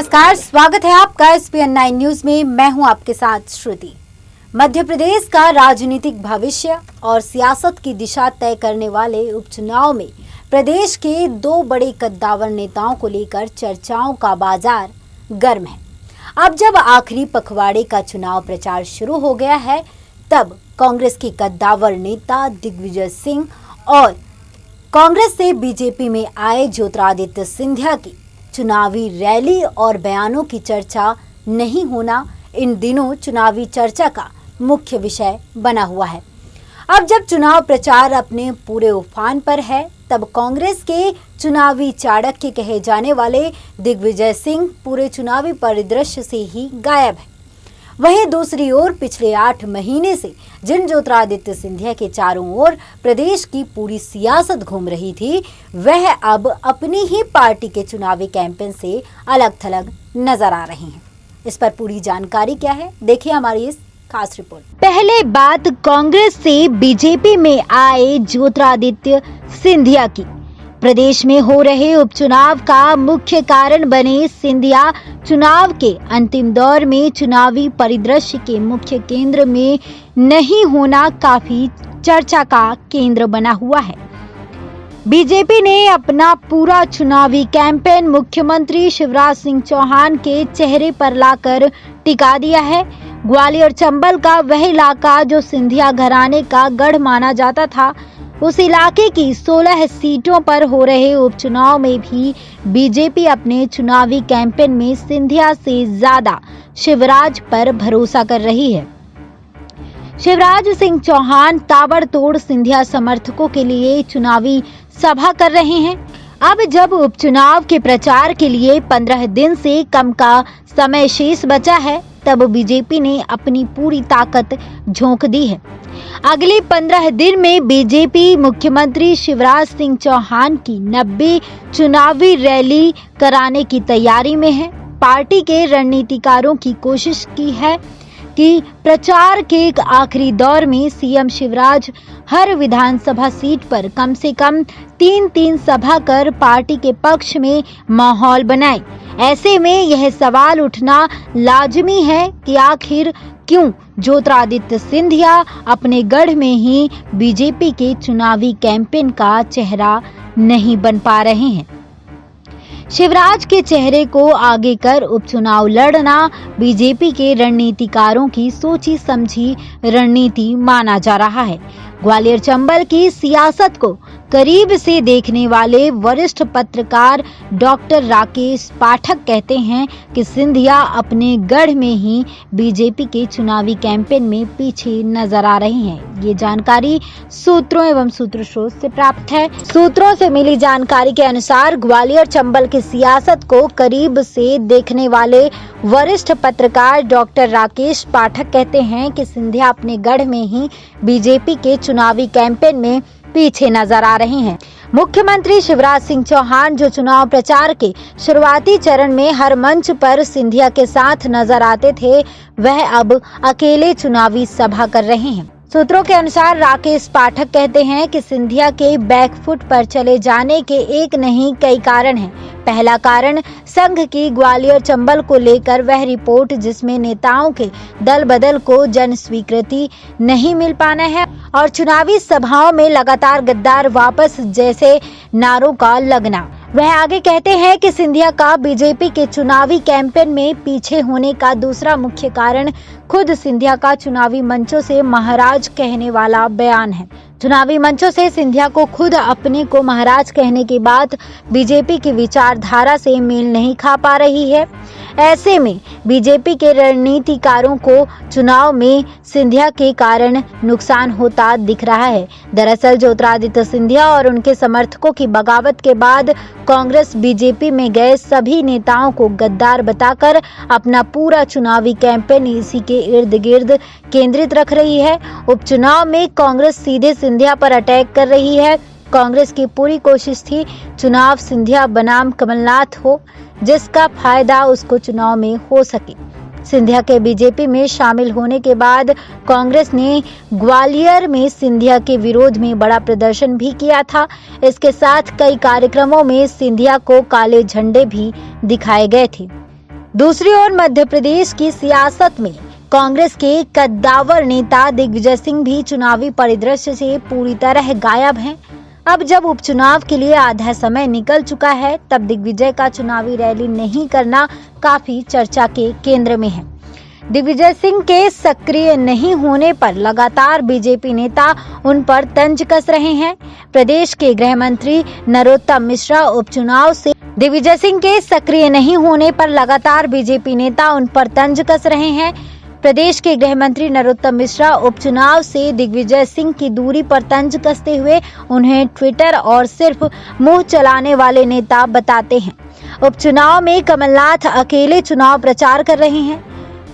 नमस्कार, स्वागत है आपका SPN9 न्यूज में। मैं हूं आपके साथ श्रुति। मध्य प्रदेश का राजनीतिक भविष्य और सियासत की दिशा तय करने वाले उपचुनाव में प्रदेश के दो बड़े कद्दावर नेताओं को लेकर चर्चाओं का बाजार गर्म है। अब जब आखिरी पखवाड़े का चुनाव प्रचार शुरू हो गया है, तब कांग्रेस के कद्दावर नेता दिग्विजय सिंह और कांग्रेस से बीजेपी में आए ज्योतिरादित्य सिंधिया की चुनावी रैली और बयानों की चर्चा नहीं होना इन दिनों चुनावी चर्चा का मुख्य विषय बना हुआ है। अब जब चुनाव प्रचार अपने पूरे उफान पर है, तब कांग्रेस के चुनावी चाणक्य कहे जाने वाले दिग्विजय सिंह पूरे चुनावी परिदृश्य से ही गायब है। वहीं दूसरी ओर पिछले 8 महीने से जिन ज्योतिरादित्य सिंधिया के चारों ओर प्रदेश की पूरी सियासत घूम रही थी, वह अब अपनी ही पार्टी के चुनावी कैंपेन से अलग थलग नजर आ रहे हैं। इस पर पूरी जानकारी क्या है, देखिए हमारी इस खास रिपोर्ट। पहले बात कांग्रेस से बीजेपी में आए ज्योतिरादित्य सिंधिया की। प्रदेश में हो रहे उपचुनाव का मुख्य कारण बने सिंधिया चुनाव के अंतिम दौर में चुनावी परिदृश्य के मुख्य केंद्र में नहीं होना काफी चर्चा का केंद्र बना हुआ है। बीजेपी ने अपना पूरा चुनावी कैंपेन मुख्यमंत्री शिवराज सिंह चौहान के चेहरे पर लाकर टिका दिया है। ग्वालियर चंबल का वह इलाका जो सिंधिया घराने का गढ़ माना जाता था, उस इलाके की 16 सीटों पर हो रहे उपचुनाव में भी बीजेपी अपने चुनावी कैंपेन में सिंधिया से ज्यादा शिवराज पर भरोसा कर रही है। शिवराज सिंह चौहान ताबड़तोड़ सिंधिया समर्थकों के लिए चुनावी सभा कर रहे हैं। अब जब उपचुनाव के प्रचार के लिए 15 दिन से कम का समय शेष बचा है, तब बीजेपी ने अपनी पूरी ताकत झोंक दी है। अगले 15 दिन में बीजेपी मुख्यमंत्री शिवराज सिंह चौहान की 90 चुनावी रैली कराने की तैयारी में है। पार्टी के रणनीतिकारों की कोशिश की है कि प्रचार के आखिरी दौर में सीएम शिवराज हर विधानसभा सीट पर कम से कम 3 सभा कर पार्टी के पक्ष में माहौल बनाए। ऐसे में यह सवाल उठना लाजमी है कि आखिर क्यों ज्योतिरादित्य सिंधिया अपने गढ़ में ही बीजेपी के चुनावी कैंपेन का चेहरा नहीं बन पा रहे हैं। शिवराज के चेहरे को आगे कर उपचुनाव लड़ना बीजेपी के रणनीतिकारों की सोची समझी रणनीति माना जा रहा है। ग्वालियर चंबल की सियासत को करीब से देखने वाले वरिष्ठ पत्रकार डॉक्टर राकेश पाठक कहते हैं कि सिंधिया अपने गढ़ में ही बीजेपी के चुनावी कैंपेन में पीछे नजर आ रहे हैं। ये जानकारी सूत्रों एवं सूत्र स्रोत से प्राप्त है। सूत्रों से मिली जानकारी के अनुसार ग्वालियर चंबल की सियासत को करीब से देखने वाले वरिष्ठ पत्रकार डॉक्टर राकेश पाठक कहते हैं कि सिंधिया अपने गढ़ में ही बीजेपी के चुनावी कैंपेन में पीछे नजर आ रहे हैं। मुख्यमंत्री शिवराज सिंह चौहान जो चुनाव प्रचार के शुरुआती चरण में हर मंच पर सिंधिया के साथ नजर आते थे, वह अब अकेले चुनावी सभा कर रहे हैं। सूत्रों के अनुसार राकेश पाठक कहते हैं कि सिंधिया के बैकफुट पर चले जाने के एक नहीं कई कारण हैं। पहला कारण संघ की ग्वालियर चंबल को लेकर वह रिपोर्ट जिसमें नेताओं के दल बदल को जन स्वीकृति नहीं मिल पाना है और चुनावी सभाओं में लगातार गद्दार वापस जैसे नारों का लगना। वह आगे कहते हैं कि सिंधिया का बीजेपी के चुनावी कैंपेन में पीछे होने का दूसरा मुख्य कारण खुद सिंधिया का चुनावी मंचों से महाराज कहने वाला बयान है। चुनावी मंचों से सिंधिया को खुद अपने को महाराज कहने की बात बीजेपी की विचारधारा से मेल नहीं खा पा रही है। ऐसे में बीजेपी के रणनीतिकारों को चुनाव में सिंधिया के कारण नुकसान होता दिख रहा है। दरअसल ज्योतिरादित्य सिंधिया और उनके समर्थकों की बगावत के बाद कांग्रेस बीजेपी में गए सभी नेताओं को गद्दार बताकर अपना पूरा चुनावी कैंपेन इसी के इर्द गिर्द केंद्रित रख रही है। उपचुनाव में कांग्रेस सीधे सिंधिया पर अटैक कर रही है। कांग्रेस की पूरी कोशिश थी चुनाव सिंधिया बनाम कमलनाथ हो, जिसका फायदा उसको चुनाव में हो सके। सिंधिया के बीजेपी में शामिल होने के बाद कांग्रेस ने ग्वालियर में सिंधिया के विरोध में बड़ा प्रदर्शन भी किया था। इसके साथ कई कार्यक्रमों में सिंधिया को काले झंडे भी दिखाए गए थे। दूसरी ओर मध्य प्रदेश की सियासत में कांग्रेस के कद्दावर नेता दिग्विजय सिंह भी चुनावी परिदृश्य से पूरी तरह गायब हैं। अब जब उपचुनाव के लिए आधा समय निकल चुका है, तब दिग्विजय का चुनावी रैली नहीं करना काफी चर्चा के केंद्र में है। दिग्विजय सिंह के सक्रिय नहीं होने पर लगातार बीजेपी नेता उन पर तंज कस रहे हैं। प्रदेश के गृह मंत्री नरोत्तम मिश्रा उपचुनाव से दिग्विजय सिंह के सक्रिय नहीं होने पर लगातार बीजेपी नेता उन पर तंज कस रहे हैं। प्रदेश के गृह मंत्री नरोत्तम मिश्रा उपचुनाव से दिग्विजय सिंह की दूरी पर तंज कसते हुए उन्हें ट्विटर और सिर्फ मुंह चलाने वाले नेता बताते हैं। उपचुनाव में कमलनाथ अकेले चुनाव प्रचार कर रहे हैं।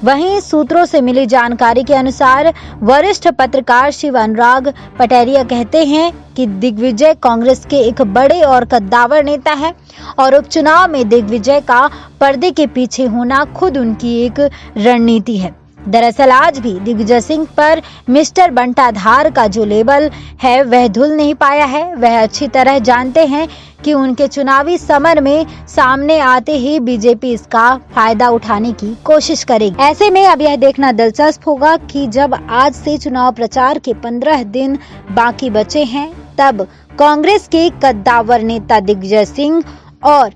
वहीं सूत्रों से मिली जानकारी के अनुसार वरिष्ठ पत्रकार शिव अनुराग पटेरिया कहते हैं कि दिग्विजय कांग्रेस के एक बड़े और कद्दावर नेता है और उपचुनाव में दिग्विजय का पर्दे के पीछे होना खुद उनकी एक रणनीति है। दरअसल आज भी दिग्विजय सिंह पर मिस्टर बंटाधार का जो लेबल है वह धुल नहीं पाया है। वह अच्छी तरह जानते हैं कि उनके चुनावी समर में सामने आते ही बीजेपी इसका फायदा उठाने की कोशिश करेगी। ऐसे में अब यह देखना दिलचस्प होगा कि जब आज से चुनाव प्रचार के 15 दिन बाकी बचे हैं, तब कांग्रेस के कद्दावर नेता दिग्विजय सिंह और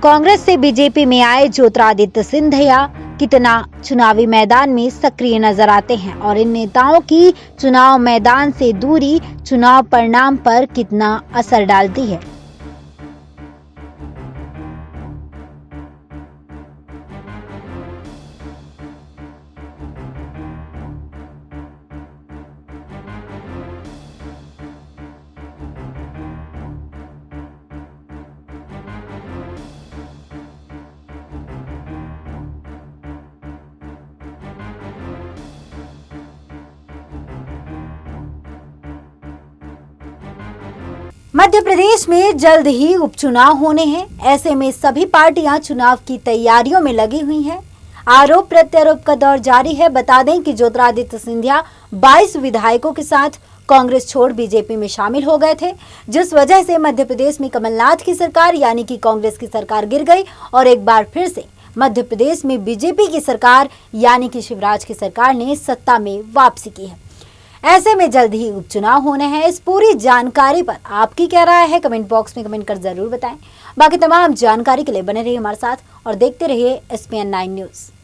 कांग्रेस से बीजेपी में आए ज्योतिरादित्य सिंधिया कितना चुनावी मैदान में सक्रिय नजर आते हैं और इन नेताओं की चुनाव मैदान से दूरी चुनाव परिणाम पर कितना असर डालती है। मध्य प्रदेश में जल्द ही उपचुनाव होने हैं। ऐसे में सभी पार्टियां चुनाव की तैयारियों में लगी हुई हैं। आरोप प्रत्यारोप का दौर जारी है। बता दें कि ज्योतिरादित्य सिंधिया 22 विधायकों के साथ कांग्रेस छोड़ बीजेपी में शामिल हो गए थे, जिस वजह से मध्य प्रदेश में कमलनाथ की सरकार यानी कि कांग्रेस की सरकार गिर गई और एक बार फिर से मध्य प्रदेश में बीजेपी की सरकार यानी कि शिवराज की सरकार ने सत्ता में वापसी की है। ऐसे में जल्द ही उपचुनाव होने हैं। इस पूरी जानकारी पर आपकी क्या राय है, कमेंट बॉक्स में कमेंट कर जरूर बताएं। बाकी तमाम जानकारी के लिए बने रहिए हमारे साथ और देखते रहिए SPN9 न्यूज़।